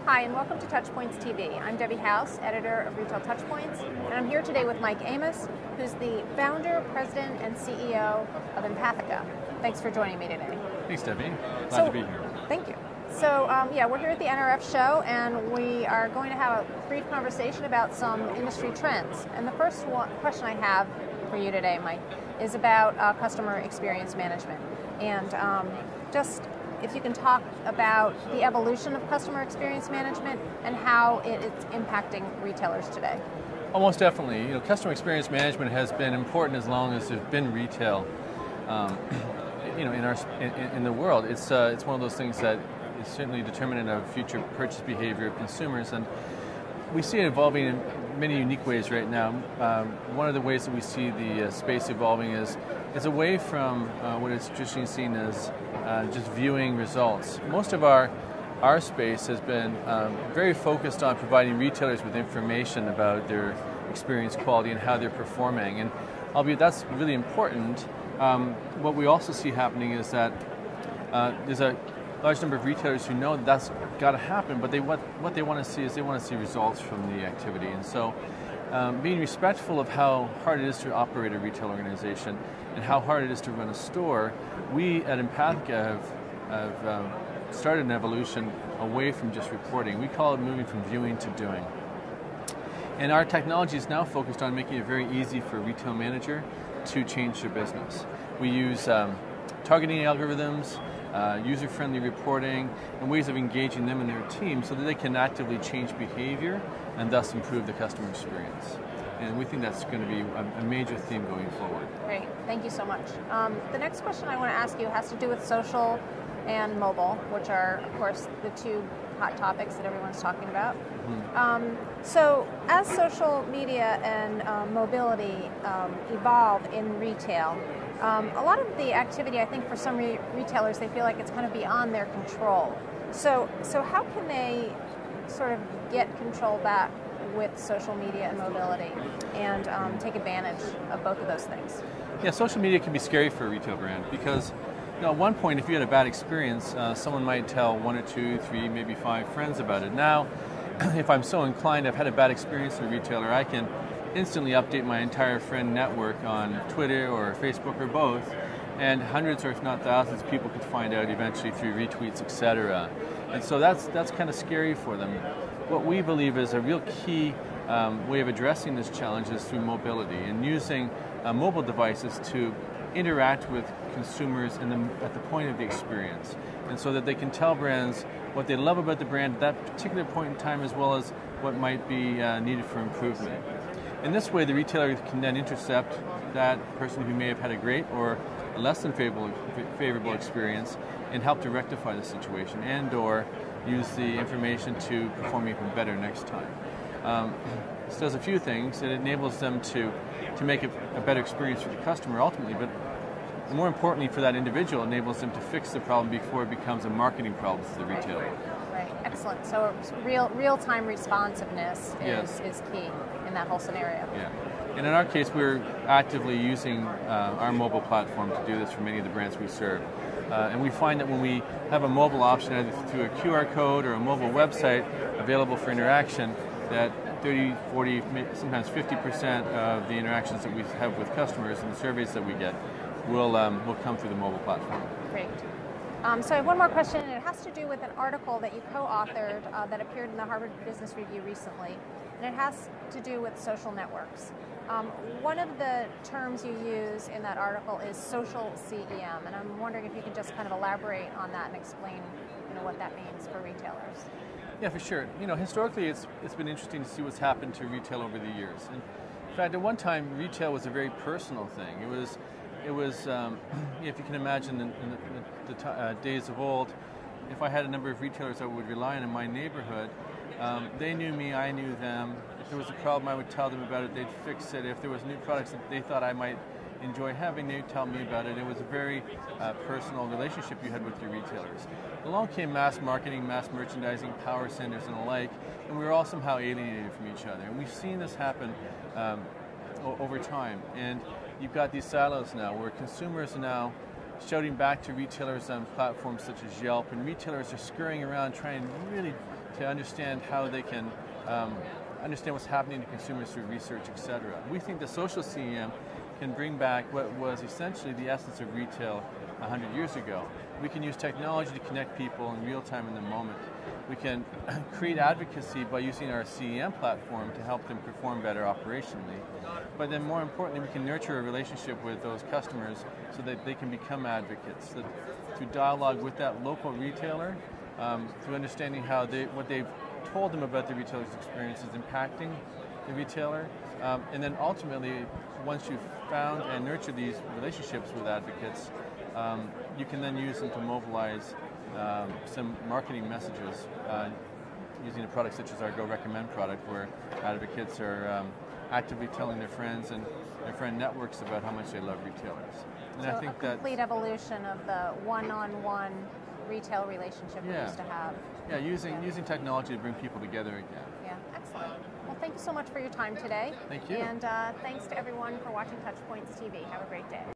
Hi, and welcome to Touchpoints TV. I'm Debbie House, editor of Retail Touchpoints, and I'm here today with Mike Amos, who's the founder, president, and CEO of Empathica. Thanks for joining me today. Thanks, Debbie. Glad to be here. Thank you. So, we're here at the NRF show, and we are going to have a brief conversation about some industry trends. And the first question I have for you today, Mike, is about customer experience management. And just if you can talk about the evolution of customer experience management and how it is impacting retailers today. Almost definitely. Customer experience management has been important as long as there's been retail. In the world, it's one of those things that is certainly determinant of future purchase behavior of consumers, and we see it evolving in many unique ways right now. One of the ways that we see the space evolving is away from what is traditionally seen as just viewing results. Most of our space has been very focused on providing retailers with information about their experience quality and how they're performing. And albeit that's really important, what we also see happening is that there's a large number of retailers who know that's got to happen, but what they want to see is they want to see results from the activity. And so being respectful of how hard it is to operate a retail organization and how hard it is to run a store, we at Empathica have started an evolution away from just reporting. We call it moving from viewing to doing. And our technology is now focused on making it very easy for a retail manager to change their business. We use targeting algorithms, user-friendly reporting, and ways of engaging them and their team so that they can actively change behavior and thus improve the customer experience. And we think that's going to be a major theme going forward. Great, thank you so much. The next question I want to ask you has to do with social and mobile, which are, of course, the two hot topics that everyone's talking about. Mm-hmm. So as social media and mobility evolve in retail, a lot of the activity, I think, for some retailers, they feel like it's kind of beyond their control. So how can they sort of get control back with social media and mobility and take advantage of both of those things? Yeah, social media can be scary for a retail brand because at one point, if you had a bad experience, someone might tell 1 or 2, 3, maybe 5 friends about it. Now, if I'm so inclined, I've had a bad experience in a retailer, I can instantly update my entire friend network on Twitter or Facebook or both, and hundreds or if not thousands of people could find out eventually through retweets, etc. And so that's kind of scary for them. What we believe is a real key way of addressing this challenge is through mobility and using mobile devices to interact with consumers at the point of the experience, and so that they can tell brands what they love about the brand at that particular point in time, as well as what might be needed for improvement. In this way, the retailer can then intercept that person who may have had a great or a less than favorable experience and help to rectify the situation and/or use the information to perform even better next time. This does a few things. It enables them to make a better experience for the customer ultimately, but more importantly for that individual, it enables them to fix the problem before it becomes a marketing problem for the retailer. Right, excellent. So real-time responsiveness is key in that whole scenario. Yeah, and in our case, we're actively using our mobile platform to do this for many of the brands we serve. And we find that when we have a mobile option, either through a QR code or a mobile website available for interaction, that 30, 40, sometimes 50% of the interactions that we have with customers and the surveys that we get will come through the mobile platform. Great. So I have one more question, and it has to do with an article that you co-authored that appeared in the Harvard Business Review recently, and it has to do with social networks. One of the terms you use in that article is social CEM, and I'm wondering if you can just kind of elaborate on that and explain what that means for retailers. Yeah, for sure. Historically, it's been interesting to see what's happened to retail over the years. And in fact, at one time, retail was a very personal thing. It was if you can imagine in the days of old, if I had a number of retailers I would rely on in my neighborhood, they knew me, I knew them. If there was a problem, I would tell them about it, they'd fix it. If there was new products that they thought I might enjoy having, they'd tell me about it. It was a very personal relationship you had with your retailers. Along came mass marketing, mass merchandising, power centers and the like, and we were all somehow alienated from each other. And we've seen this happen over time. And you've got these silos now where consumers now shouting back to retailers on platforms such as Yelp, and retailers are scurrying around trying really to understand how they can understand what's happening to consumers through research, etc. We think the social CEM can bring back what was essentially the essence of retail 100 years ago. We can use technology to connect people in real time in the moment. We can create advocacy by using our CEM platform to help them perform better operationally. But then more importantly, we can nurture a relationship with those customers so that they can become advocates. So through dialogue with that local retailer, through understanding how what they've told them about the retailer's experience is impacting the retailer. And then ultimately, once you've found and nurtured these relationships with advocates, you can then use them to mobilize some marketing messages using a product such as our Go Recommend product, where advocates are actively telling their friends and their friend networks about how much they love retailers. And so I think a complete evolution of the one-on-one retail relationship we used to have. Yeah, using technology to bring people together again. Yeah, excellent. Well, thank you so much for your time today. Thank you. And thanks to everyone for watching Touchpoints TV. Have a great day.